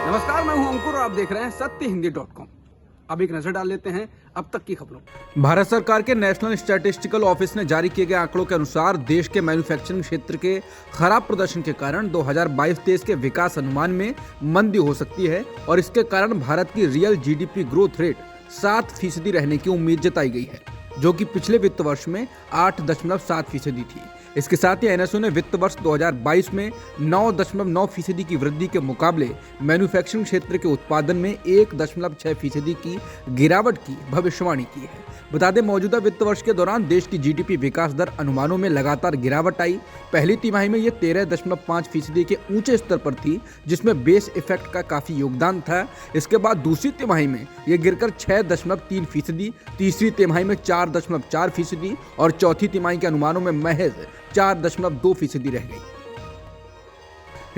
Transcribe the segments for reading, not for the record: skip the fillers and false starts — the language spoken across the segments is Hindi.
नमस्कार, मैं हूं अंकुर और आप देख रहे हैं सत्यहिंदी.com। अब एक नजर डाल लेते हैं अब तक की खबरों। भारत सरकार के नेशनल स्टैटिस्टिकल ऑफिस ने जारी किए गए आंकड़ों के अनुसार देश के मैन्युफैक्चरिंग क्षेत्र के खराब प्रदर्शन के कारण 2022-23 के विकास अनुमान में मंदी हो सकती है और इसके कारण भारत की रियल जीडीपी ग्रोथ रेट 7% रहने की उम्मीद जताई गई है, जो कि पिछले वित्त वर्ष में 8.7% थी। इसके साथ ही एनएसओ ने वित्त वर्ष 2022 में 9.9% की वृद्धि के मुकाबले मैन्युफैक्चरिंग क्षेत्र के उत्पादन में 1.6% की गिरावट की भविष्यवाणी की है। बता दें, मौजूदा वित्त वर्ष के दौरान देश की जीडीपी विकास दर अनुमानों में लगातार गिरावट आई। पहली तिमाही में ये 13.5% के ऊंचे स्तर पर थी, जिसमें बेस इफेक्ट का काफी योगदान था। इसके बाद दूसरी तिमाही में ये गिरकर 6.3%, तीसरी तिमाही में 4.4% और चौथी तिमाही के अनुमानों में महज 4.2% रह गई।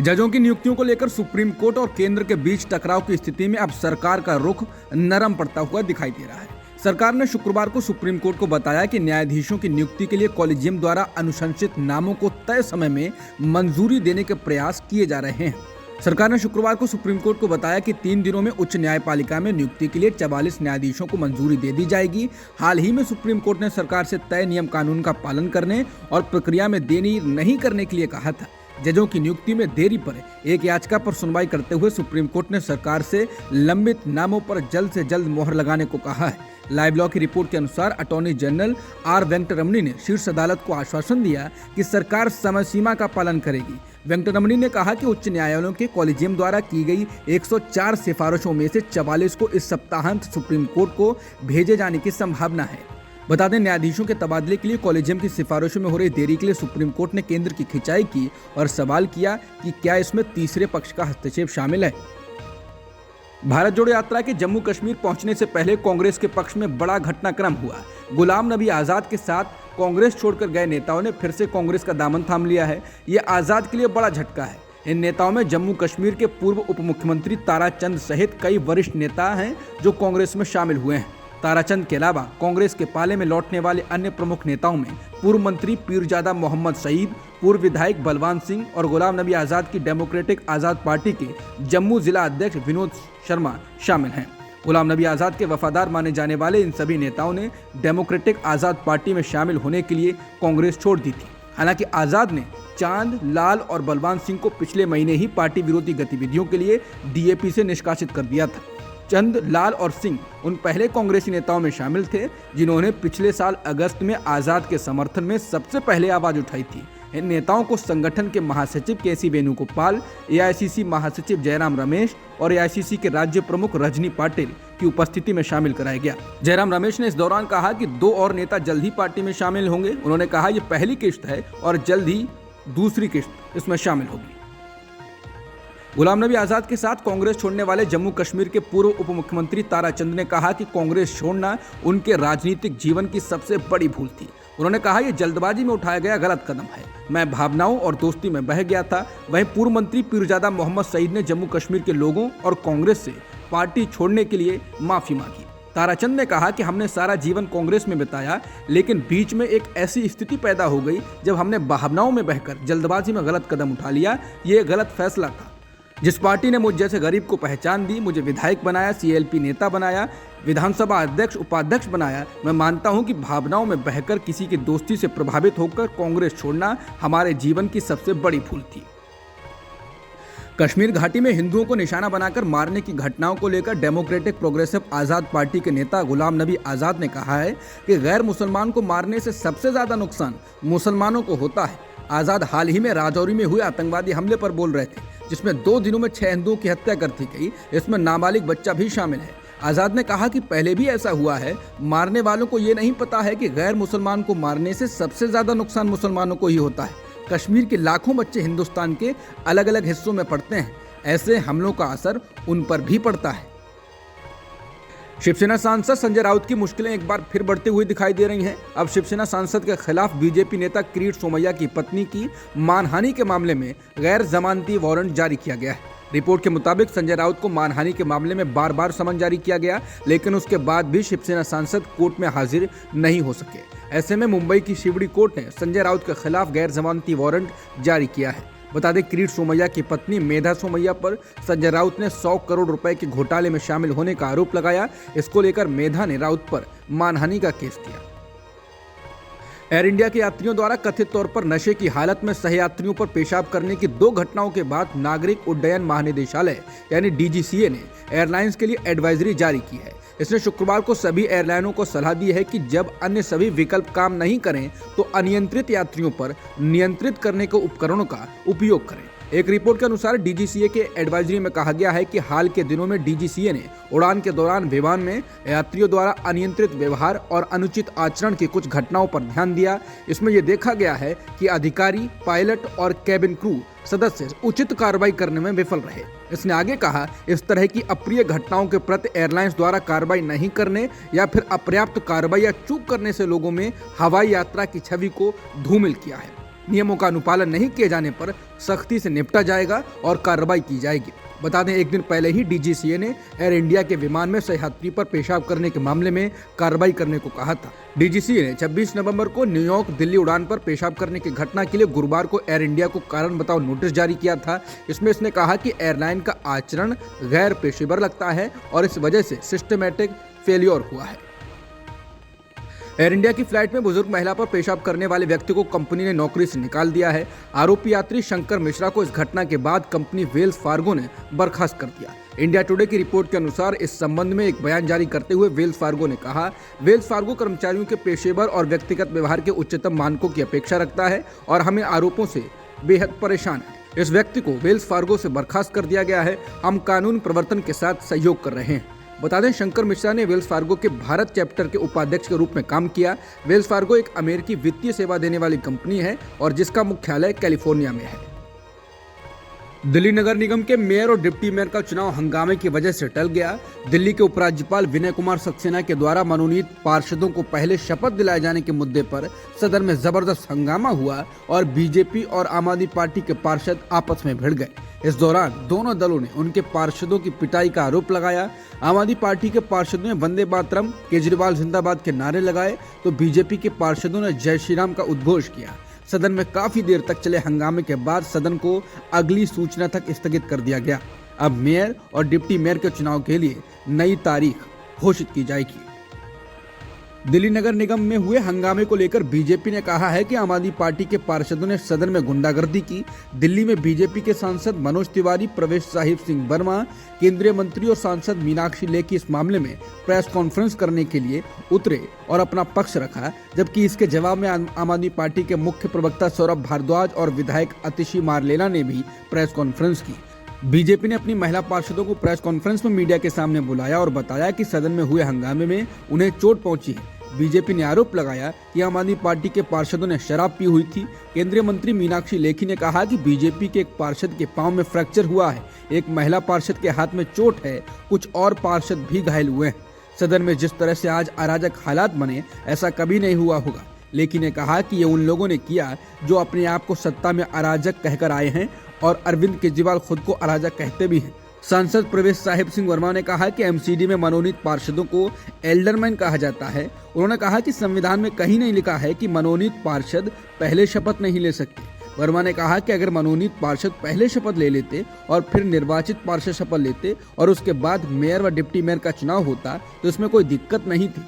जजों की नियुक्तियों को लेकर सुप्रीम कोर्ट और केंद्र के बीच टकराव की स्थिति में अब सरकार का रुख नरम पड़ता हुआ दिखाई दे रहा है। सरकार ने शुक्रवार को सुप्रीम कोर्ट को बताया कि न्यायाधीशों की नियुक्ति के लिए कॉलेजियम द्वारा अनुशंसित नामों को तय समय में मंजूरी देने के प्रयास किए जा रहे हैं। सरकार ने शुक्रवार को सुप्रीम कोर्ट को बताया कि 3 दिनों में उच्च न्यायपालिका में नियुक्ति के लिए 44 न्यायाधीशों को मंजूरी दे दी जाएगी। हाल ही में सुप्रीम कोर्ट ने सरकार से तय नियम कानून का पालन करने और प्रक्रिया में देरी नहीं करने के लिए कहा था। जजों की नियुक्ति में देरी पर एक याचिका पर सुनवाई करते हुए सुप्रीम कोर्ट ने सरकार से लंबित नामों पर जल्द से जल्द मोहर लगाने को कहा है। लाइव लॉ की रिपोर्ट के अनुसार अटॉर्नी जनरल आर वेंकटरमणी ने शीर्ष अदालत को आश्वासन दिया कि सरकार समय सीमा का पालन करेगी। वेंकटरमणी ने कहा कि उच्च न्यायालयों के कॉलेजियम द्वारा की गई 104 सिफारिशों में से 44 को इस सप्ताहांत सुप्रीम कोर्ट को भेजे जाने की संभावना है। बता दें, न्यायाधीशों के तबादले के लिए कॉलेजियम की सिफारिशों में हो रही देरी के लिए सुप्रीम कोर्ट ने केंद्र की खिंचाई की और सवाल किया कि क्या इसमें तीसरे पक्ष का हस्तक्षेप शामिल है। भारत जोड़ो यात्रा के जम्मू कश्मीर पहुंचने से पहले कांग्रेस के पक्ष में बड़ा घटनाक्रम हुआ। गुलाम नबी आजाद के साथ कांग्रेस छोड़कर गए नेताओं ने फिर से कांग्रेस का दामन थाम लिया है। ये आजाद के लिए बड़ा झटका है। इन नेताओं में जम्मू कश्मीर के पूर्व उप मुख्यमंत्री ताराचंद सहित कई वरिष्ठ नेता हैं जो कांग्रेस में शामिल हुए हैं। ताराचंद के अलावा कांग्रेस के पाले में लौटने वाले अन्य प्रमुख नेताओं में पूर्व मंत्री पीरजादा मोहम्मद सईद, पूर्व विधायक बलवान सिंह और गुलाम नबी आजाद की डेमोक्रेटिक आजाद पार्टी के जम्मू जिला अध्यक्ष विनोद शर्मा शामिल हैं। गुलाम नबी आजाद के वफादार माने जाने वाले इन सभी नेताओं ने डेमोक्रेटिक आजाद पार्टी में शामिल होने के लिए कांग्रेस छोड़ दी थी। हालांकि आजाद ने चांद, लाल और बलवान सिंह को पिछले महीने ही पार्टी विरोधी गतिविधियों के लिए डीएपी से निष्कासित कर दिया था। चंद, लाल और सिंह उन पहले कांग्रेसी नेताओं में शामिल थे जिन्होंने पिछले साल अगस्त में आजाद के समर्थन में सबसे पहले आवाज उठाई थी। इन नेताओं को संगठन के महासचिव केसी वेणुगोपाल, एआईसीसी महासचिव जयराम रमेश और एआईसीसी के राज्य प्रमुख रजनी पाटिल की उपस्थिति में शामिल कराया गया। जयराम रमेश ने इस दौरान कहा कि 2 और नेता जल्द ही पार्टी में शामिल होंगे। उन्होंने कहा ये पहली किश्त है और जल्द ही दूसरी किश्त इसमें शामिल होगी। गुलाम नबी आजाद के साथ कांग्रेस छोड़ने वाले जम्मू कश्मीर के पूर्व उप मुख्यमंत्री ताराचंद ने कहा कि कांग्रेस छोड़ना उनके राजनीतिक जीवन की सबसे बड़ी भूल थी। उन्होंने कहा यह जल्दबाजी में उठाया गया गलत कदम है। मैं भावनाओं और दोस्ती में बह गया था। वहीं पूर्व मंत्री पीरजादा मोहम्मद सईद ने जम्मू कश्मीर के लोगों और कांग्रेस से पार्टी छोड़ने के लिए माफी मांगी। ताराचंद ने कहा कि हमने सारा जीवन कांग्रेस में बिताया, लेकिन बीच में एक ऐसी स्थिति पैदा हो गई जब हमने भावनाओं में बहकर जल्दबाजी में गलत कदम उठा लिया। ये गलत फैसला था। जिस पार्टी ने मुझ जैसे गरीब को पहचान दी, मुझे विधायक बनाया, सीएलपी नेता बनाया, विधानसभा अध्यक्ष, उपाध्यक्ष बनाया, मैं मानता हूं कि भावनाओं में बहकर किसी की दोस्ती से प्रभावित होकर कांग्रेस छोड़ना हमारे जीवन की सबसे बड़ी भूल थी। कश्मीर घाटी में हिंदुओं को निशाना बनाकर मारने की घटनाओं को लेकर डेमोक्रेटिक प्रोग्रेसिव आजाद पार्टी के नेता गुलाम नबी आजाद ने कहा है कि गैर मुसलमान को मारने से सबसे ज्यादा नुकसान मुसलमानों को होता है। आजाद हाल ही में राजौरी में हुए आतंकवादी हमले पर बोल रहे थे, जिसमें 2 दिनों में 6 हिंदुओं की हत्या कर दी गई। इसमें नाबालिग बच्चा भी शामिल है। आजाद ने कहा कि पहले भी ऐसा हुआ है। मारने वालों को ये नहीं पता है कि गैर मुसलमान को मारने से सबसे ज्यादा नुकसान मुसलमानों को ही होता है। कश्मीर के लाखों बच्चे हिंदुस्तान के अलग अलग हिस्सों में पढ़ते हैं। ऐसे हमलों का असर उन पर भी पड़ता है। शिवसेना सांसद संजय राउत की मुश्किलें एक बार फिर बढ़ती हुई दिखाई दे रही हैं। अब शिवसेना सांसद के खिलाफ बीजेपी नेता किरीट सोमैया की पत्नी की मानहानि के मामले में गैर जमानती वारंट जारी किया गया है। रिपोर्ट के मुताबिक संजय राउत को मानहानि के मामले में बार बार समन जारी किया गया, लेकिन उसके बाद भी शिवसेना सांसद कोर्ट में हाजिर नहीं हो सके। ऐसे में मुंबई की शिवड़ी कोर्ट ने संजय राउत के खिलाफ गैर जमानती वारंट जारी किया है। बता दें, किरीट सोमैया की पत्नी मेधा सोमैया पर संजय राउत ने 100 करोड़ रुपए के घोटाले में शामिल होने का आरोप लगाया। इसको लेकर मेधा ने राउत पर मानहानि का केस किया। एयर इंडिया के यात्रियों द्वारा कथित तौर पर नशे की हालत में सहयात्रियों पर पेशाब करने की 2 घटनाओं के बाद नागरिक उड्डयन महानिदेशालय यानी डीजीसीए ने एयरलाइंस के लिए एडवाइजरी जारी की है। इसने शुक्रवार को सभी एयरलाइनों को सलाह दी है कि जब अन्य सभी विकल्प काम नहीं करें तो अनियंत्रित यात्रियों पर नियंत्रित करने के उपकरणों का उपयोग करें। एक रिपोर्ट के अनुसार डीजीसीए के एडवाइजरी में कहा गया है कि हाल के दिनों में डीजीसीए ने उड़ान के दौरान विमान में यात्रियों द्वारा अनियंत्रित व्यवहार और अनुचित आचरण की कुछ घटनाओं पर ध्यान दिया। इसमें यह देखा गया है कि अधिकारी, पायलट और कैबिन क्रू सदस्य उचित कार्रवाई करने में विफल रहे। इसने आगे कहा, इस तरह की अप्रिय घटनाओं के प्रति एयरलाइंस द्वारा कार्रवाई नहीं करने या फिर अपर्याप्त कार्रवाई या चूक करने से लोगों में हवाई यात्रा की छवि को धूमिल किया है। नियमों का अनुपालन नहीं किए जाने पर सख्ती से निपटा जाएगा और कार्रवाई की जाएगी। बता दें, एक दिन पहले ही डीजीसीए ने एयर इंडिया के विमान में सहयात्री पर पेशाब करने के मामले में कार्रवाई करने को कहा था। डीजीसीए ने 26 नवंबर को न्यूयॉर्क दिल्ली उड़ान पर पेशाब करने की घटना के लिए गुरुवार को एयर इंडिया को कारण बताओ नोटिस जारी किया था। इसमें इसने कहा कि एयरलाइन का आचरण गैर पेशेवर लगता है और इस वजह से सिस्टमैटिक फेलियर हुआ है। एयर इंडिया की फ्लाइट में बुजुर्ग महिला पर पेशाब करने वाले व्यक्ति को कंपनी ने नौकरी से निकाल दिया है। आरोपी यात्री शंकर मिश्रा को इस घटना के बाद कंपनी वेल्स फार्गो ने बर्खास्त कर दिया। इंडिया टुडे की रिपोर्ट के अनुसार इस संबंध में एक बयान जारी करते हुए वेल्स फार्गो ने कहा, वेल्स फार्गो कर्मचारियों के पेशेवर और व्यक्तिगत व्यवहार के उच्चतम मानकों की अपेक्षा रखता है और हम इन आरोपों से बेहद परेशान हैं। इस व्यक्ति को वेल्स फार्गो से बर्खास्त कर दिया गया है। हम कानून प्रवर्तन के साथ सहयोग कर रहे हैं। बता दें, शंकर मिश्रा ने वेल्स फार्गो के भारत चैप्टर के उपाध्यक्ष के रूप में काम किया। वेल्स फार्गो एक अमेरिकी वित्तीय सेवा देने वाली कंपनी है और जिसका मुख्यालय कैलिफोर्निया में है। दिल्ली नगर निगम के मेयर और डिप्टी मेयर का चुनाव हंगामे की वजह से टल गया। दिल्ली के उपराज्यपाल विनय कुमार सक्सेना के द्वारा मनोनीत पार्षदों को पहले शपथ दिलाए जाने के मुद्दे पर सदन में जबरदस्त हंगामा हुआ और बीजेपी और आम आदमी पार्टी के पार्षद आपस में भिड़ गए। इस दौरान दोनों दलों ने उनके पार्षदों की पिटाई का आरोप लगाया। आम आदमी पार्टी के पार्षदों ने वंदे मातरम, केजरीवाल जिंदाबाद के नारे लगाए तो बीजेपी के पार्षदों ने जय श्री राम का उद्घोष किया। सदन में काफी देर तक चले हंगामे के बाद सदन को अगली सूचना तक स्थगित कर दिया गया। अब मेयर और डिप्टी मेयर के चुनाव के लिए नई तारीख घोषित की जाएगी। दिल्ली नगर निगम में हुए हंगामे को लेकर बीजेपी ने कहा है कि आम आदमी पार्टी के पार्षदों ने सदन में गुंडागर्दी की। दिल्ली में बीजेपी के सांसद मनोज तिवारी, प्रवेश साहिब सिंह वर्मा, केंद्रीय मंत्री और सांसद मीनाक्षी लेखी इस मामले में प्रेस कॉन्फ्रेंस करने के लिए उतरे और अपना पक्ष रखा, जबकि इसके जवाब में आम आदमी पार्टी के मुख्य प्रवक्ता सौरभ भारद्वाज और विधायक आतिशी मारलेना ने भी प्रेस कॉन्फ्रेंस की। बीजेपी ने अपनी महिला पार्षदों को प्रेस कॉन्फ्रेंस में मीडिया के सामने बुलाया और बताया कि सदन में हुए हंगामे में उन्हें चोट पहुंची है। बीजेपी ने आरोप लगाया कि आम आदमी पार्टी के पार्षदों ने शराब पी हुई थी। केंद्रीय मंत्री मीनाक्षी लेखी ने कहा कि बीजेपी के एक पार्षद के पांव में फ्रैक्चर हुआ है, एक महिला पार्षद के हाथ में चोट है, कुछ और पार्षद भी घायल हुए हैं। सदन में जिस तरह से आज अराजक हालात बने, ऐसा कभी नहीं हुआ होगा। लेखी ने कहा कि ये उन लोगों ने किया जो अपने आप को सत्ता में अराजक कहकर आए हैं और अरविंद केजरीवाल खुद को अराजक कहते भी हैं। सांसद प्रवेश साहिब सिंह वर्मा ने कहा कि एमसीडी में मनोनीत पार्षदों को एल्डरमैन कहा जाता है। उन्होंने कहा कि संविधान में कहीं नहीं लिखा है कि मनोनीत पार्षद पहले शपथ नहीं ले सकते। वर्मा ने कहा कि अगर मनोनीत पार्षद पहले शपथ ले लेते और फिर निर्वाचित पार्षद शपथ लेते और उसके बाद मेयर व डिप्टी मेयर का चुनाव होता तो इसमें कोई दिक्कत नहीं थी।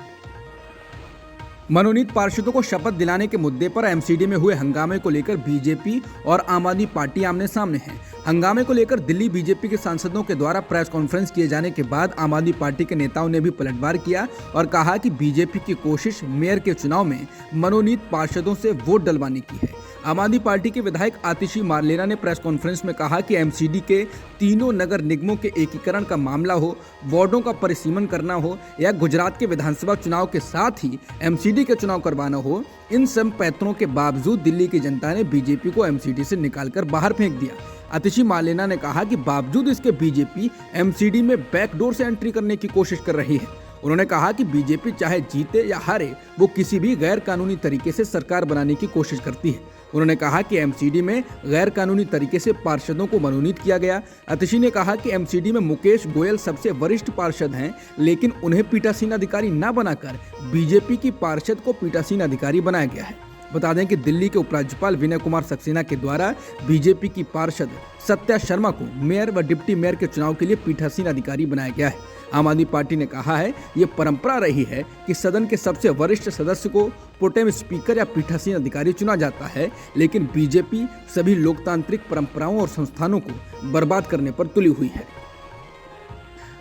मनोनीत पार्षदों को शपथ दिलाने के मुद्दे पर एमसीडी में हुए हंगामे को लेकर बीजेपी और आम आदमी पार्टी आमने सामने हैं। हंगामे को लेकर दिल्ली बीजेपी के सांसदों के द्वारा प्रेस कॉन्फ्रेंस किए जाने के बाद आम आदमी पार्टी के नेताओं ने भी पलटवार किया और कहा कि बीजेपी की कोशिश मेयर के चुनाव में मनोनीत पार्षदों से वोट डलवाने की है। आम आदमी पार्टी के विधायक आतिशी मारलेना ने प्रेस कॉन्फ्रेंस में कहा कि एमसीडी के तीनों नगर निगमों के एकीकरण का मामला हो, वार्डों का परिसीमन करना हो या गुजरात के विधानसभा चुनाव के साथ ही एमसीडी के चुनाव करवाना हो, इन सब पैतरों के बावजूद दिल्ली की जनता ने बीजेपी को एमसीडी से निकालकर बाहर फेंक दिया। आतिशी मारलेना ने कहा कि बावजूद इसके बीजेपी एमसीडी में बैकडोर से एंट्री करने की कोशिश कर रही है। उन्होंने कहा कि बीजेपी चाहे जीते या हारे, वो किसी भी गैर कानूनी तरीके से सरकार बनाने की कोशिश करती है। उन्होंने कहा कि एमसीडी में गैर कानूनी तरीके से पार्षदों को मनोनीत किया गया। आतिशी ने कहा कि एमसीडी में मुकेश गोयल सबसे वरिष्ठ पार्षद हैं, लेकिन उन्हें पीठासीन अधिकारी न बनाकर बीजेपी की पार्षद को पीठासीन अधिकारी बनाया गया है। बता दें कि दिल्ली के उपराज्यपाल विनय कुमार सक्सेना के द्वारा बीजेपी की पार्षद सत्या शर्मा को मेयर व डिप्टी मेयर के चुनाव के लिए पीठासीन अधिकारी बनाया गया है। आम आदमी पार्टी ने कहा है ये परंपरा रही है कि सदन के सबसे वरिष्ठ सदस्य को प्रोटेम स्पीकर या पीठासीन अधिकारी चुना जाता है, लेकिन बीजेपी सभी लोकतांत्रिक परंपराओं और संस्थानों को बर्बाद करने पर तुली हुई है।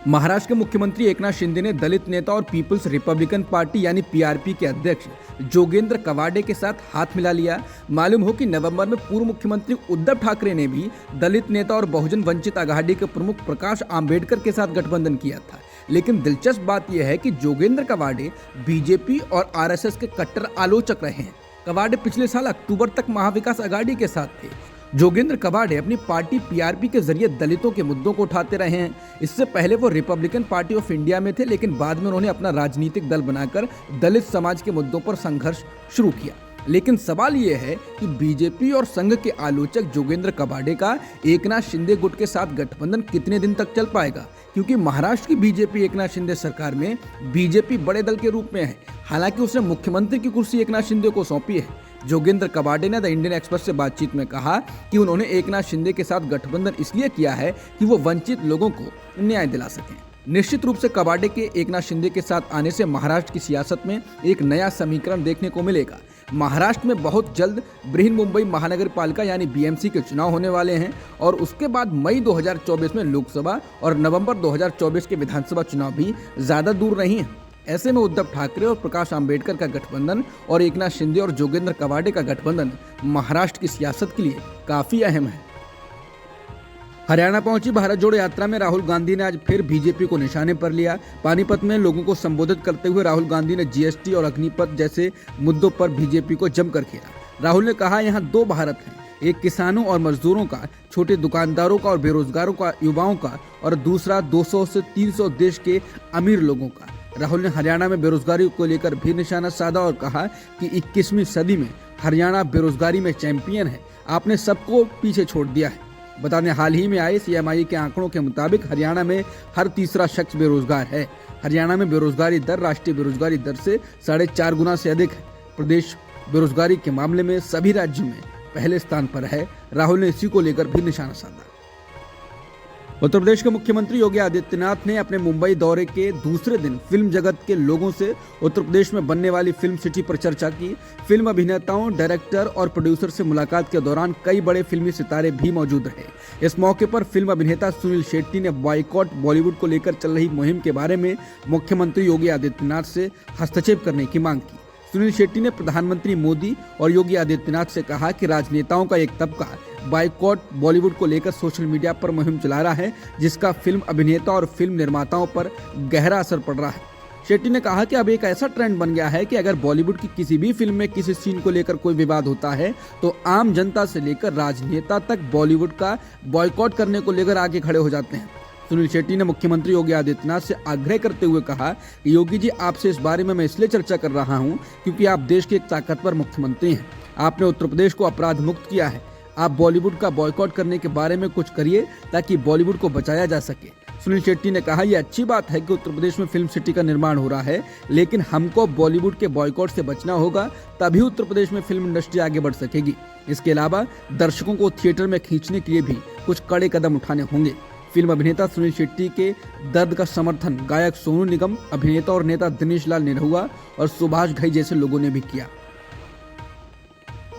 महाराष्ट्र के मुख्यमंत्री एकनाथ शिंदे ने दलित नेता और पीपल्स रिपब्लिकन पार्टी यानी पीआरपी के अध्यक्ष जोगेंद्र कवाडे के साथ हाथ मिला लिया। मालूम हो कि नवंबर में पूर्व मुख्यमंत्री उद्धव ठाकरे ने भी दलित नेता और बहुजन वंचित आघाड़ी के प्रमुख प्रकाश आंबेडकर के साथ गठबंधन किया था। लेकिन दिलचस्प बात यह है कि जोगेंद्र कवाडे बीजेपी और आरएसएस के कट्टर आलोचक रहे हैं। कवाडे पिछले साल अक्टूबर तक महाविकास आघाड़ी के साथ थे। जोगेंद्र कवाडे अपनी पार्टी पीआरपी के जरिए दलितों के मुद्दों को उठाते रहे हैं। इससे पहले वो रिपब्लिकन पार्टी ऑफ इंडिया में थे, लेकिन बाद में उन्होंने अपना राजनीतिक दल बनाकर दलित समाज के मुद्दों पर संघर्ष शुरू किया। लेकिन सवाल ये है कि बीजेपी और संघ के आलोचक जोगेंद्र कवाडे का एकनाथ शिंदे गुट के साथ गठबंधन कितने दिन तक चल पाएगा, क्योंकि महाराष्ट्र की बीजेपी एकनाथ शिंदे सरकार में बीजेपी बड़े दल के रूप में है। हालांकि उसने मुख्यमंत्री की कुर्सी एकनाथ शिंदे को सौंपी है। जोगेंद्र कवाडे ने द इंडियन एक्सप्रेस से बातचीत में कहा कि उन्होंने एकनाथ शिंदे के साथ गठबंधन इसलिए किया है कि वो वंचित लोगों को न्याय दिला सकें। निश्चित रूप से कवाडे के एकनाथ शिंदे के साथ आने से महाराष्ट्र की सियासत में एक नया समीकरण देखने को मिलेगा। महाराष्ट्र में बहुत जल्द बृहन्मुंबई महानगर पालिका यानी बीएमसी के चुनाव होने वाले हैं और उसके बाद मई 2024 में लोकसभा और नवंबर 2024 के विधानसभा चुनाव भी ज्यादा दूर नहीं है। ऐसे में उद्धव ठाकरे और प्रकाश आंबेडकर का गठबंधन और एकनाथ शिंदे और जोगेंद्र कवाडे का गठबंधन महाराष्ट्र की सियासत के लिए काफी अहम है। हरियाणा पहुंची भारत जोड़ो यात्रा में राहुल गांधी ने आज फिर बीजेपी को निशाने पर लिया। पानीपत में लोगों को संबोधित करते हुए राहुल गांधी ने जीएसटी और अग्निपथ जैसे मुद्दों पर बीजेपी को जमकर घेरा। राहुल ने कहा, यहाँ दो भारत हैं, एक किसानों और मजदूरों का, छोटे दुकानदारों का और बेरोजगारों का, युवाओं का, और दूसरा 200 से 300 देश के अमीर लोगों का। राहुल ने हरियाणा में बेरोजगारी को लेकर भी निशाना साधा और कहा कि 21वीं सदी में हरियाणा बेरोजगारी में चैंपियन है, आपने सबको पीछे छोड़ दिया है। बता दें, हाल ही में आए सीएमआई के आंकड़ों के मुताबिक हरियाणा में हर तीसरा शख्स बेरोजगार है। हरियाणा में बेरोजगारी दर राष्ट्रीय बेरोजगारी दर से 4.5 गुना से अधिक है। प्रदेश बेरोजगारी के मामले में सभी राज्यों में पहले स्थान पर है। राहुल ने इसी को लेकर भी निशाना साधा। उत्तर प्रदेश के मुख्यमंत्री योगी आदित्यनाथ ने अपने मुंबई दौरे के दूसरे दिन फिल्म जगत के लोगों से उत्तर प्रदेश में बनने वाली फिल्म सिटी पर चर्चा की। फिल्म अभिनेताओं, डायरेक्टर और प्रोड्यूसर से मुलाकात के दौरान कई बड़े फिल्मी सितारे भी मौजूद रहे। इस मौके पर फिल्म अभिनेता सुनील शेट्टी ने बॉयकॉट बॉलीवुड को लेकर चल रही मुहिम के बारे में मुख्यमंत्री योगी आदित्यनाथ से हस्तक्षेप करने की मांग की। सुनील शेट्टी ने प्रधानमंत्री मोदी और योगी आदित्यनाथ से कहा कि राजनेताओं का एक तबका बॉयकॉट बॉलीवुड को लेकर सोशल मीडिया पर मुहिम चला रहा है, जिसका फिल्म अभिनेता और फिल्म निर्माताओं पर गहरा असर पड़ रहा है। शेट्टी ने कहा कि अब एक ऐसा ट्रेंड बन गया है कि अगर बॉलीवुड की किसी भी फिल्म में किसी सीन को लेकर कोई विवाद होता है तो आम जनता से लेकर राजनेता तक बॉलीवुड का बॉयकॉट करने को लेकर आगे खड़े हो जाते हैं। सुनील शेट्टी ने मुख्यमंत्री योगी आदित्यनाथ से आग्रह करते हुए कहा कि योगी जी, आपसे इस बारे में मैं इसलिए चर्चा कर रहा हूं क्योंकि आप देश के एक ताकतवर मुख्यमंत्री हैं। आपने उत्तर प्रदेश को अपराध मुक्त किया है। आप बॉलीवुड का बॉयकॉट करने के बारे में कुछ करिए ताकि बॉलीवुड को बचाया जा सके। सुनील शेट्टी ने कहा, यह अच्छी बात है कि उत्तर प्रदेश में फिल्म सिटी का निर्माण हो रहा है, लेकिन हमको बॉलीवुड के बॉयकॉट से बचना होगा, तभी उत्तर प्रदेश में फिल्म इंडस्ट्री आगे बढ़ सकेगी। इसके अलावा दर्शकों को थिएटर में खींचने के लिए भी कुछ कड़े कदम उठाने होंगे। फिल्म अभिनेता सुनील शेट्टी के दर्द का समर्थन गायक सोनू निगम, अभिनेता और नेता दिनेश लाल निरहुआ और सुभाष घई जैसे लोगों ने भी किया।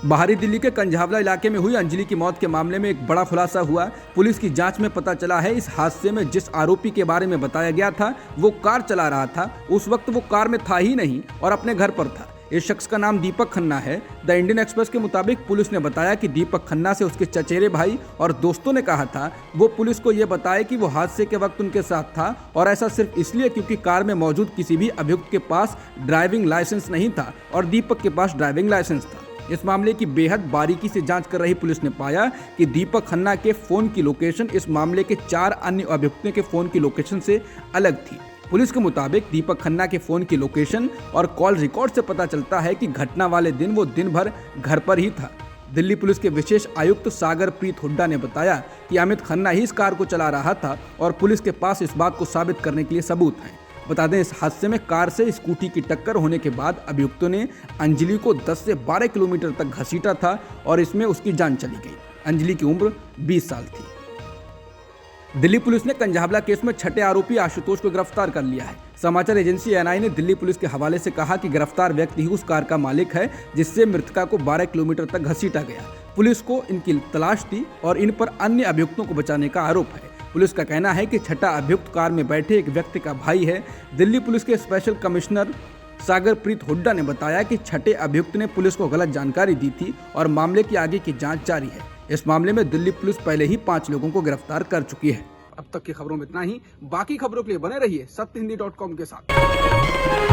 बाहरी दिल्ली के कंझावला इलाके में हुई अंजलि की मौत के मामले में एक बड़ा खुलासा हुआ। पुलिस की जांच में पता चला है, इस हादसे में जिस आरोपी के बारे में बताया गया था वो कार चला रहा था, उस वक्त वो कार में था ही नहीं और अपने घर पर था। इस शख्स का नाम दीपक खन्ना है। द इंडियन एक्सप्रेस के मुताबिक पुलिस ने बताया कि दीपक खन्ना से उसके चचेरे भाई और दोस्तों ने कहा था वो पुलिस को ये बताए कि वो हादसे के वक्त उनके साथ था, और ऐसा सिर्फ इसलिए क्योंकि कार में मौजूद किसी भी अभियुक्त के पास ड्राइविंग लाइसेंस नहीं था और दीपक के पास ड्राइविंग लाइसेंस था। इस मामले की बेहद बारीकी से जांच कर रही पुलिस ने पाया कि दीपक खन्ना के फोन की लोकेशन इस मामले के 4 अन्य अभियुक्तों के फोन की लोकेशन से अलग थी। पुलिस के मुताबिक दीपक खन्ना के फोन की लोकेशन और कॉल रिकॉर्ड से पता चलता है कि घटना वाले दिन वो दिन भर घर पर ही था। दिल्ली पुलिस के विशेष आयुक्त सागर प्रीत हुड्डा ने बताया कि अमित खन्ना ही इस कार को चला रहा था और पुलिस के पास इस बात को साबित करने के लिए सबूत हैं। बता दें, इस हादसे में कार से स्कूटी की टक्कर होने के बाद अभियुक्तों ने अंजलि को 10 से 12 किलोमीटर तक घसीटा था और इसमें उसकी जान चली गई। अंजलि की उम्र 20 साल थी। दिल्ली पुलिस ने कंझावला केस में छठे आरोपी आशुतोष को गिरफ्तार कर लिया है। समाचार एजेंसी एएनआई ने दिल्ली पुलिस के हवाले से कहा कि गिरफ्तार व्यक्ति ही उस कार का मालिक है जिससे मृतका को 12 किलोमीटर तक घसीटा गया। पुलिस को इनकी तलाश थी और इन पर अन्य अभियुक्तों को बचाने का आरोप है। पुलिस का कहना है कि छठा अभियुक्त कार में बैठे एक व्यक्ति का भाई है। दिल्ली पुलिस के स्पेशल कमिश्नर सागरप्रीत हुड्डा ने बताया कि छठे अभियुक्त ने पुलिस को गलत जानकारी दी थी और मामले की आगे की जांच जारी है। इस मामले में दिल्ली पुलिस पहले ही 5 लोगों को गिरफ्तार कर चुकी है। अब तक की खबरों में इतना ही। बाकी खबरों के लिए बने रहिए सत्यहिंदी.com के साथ।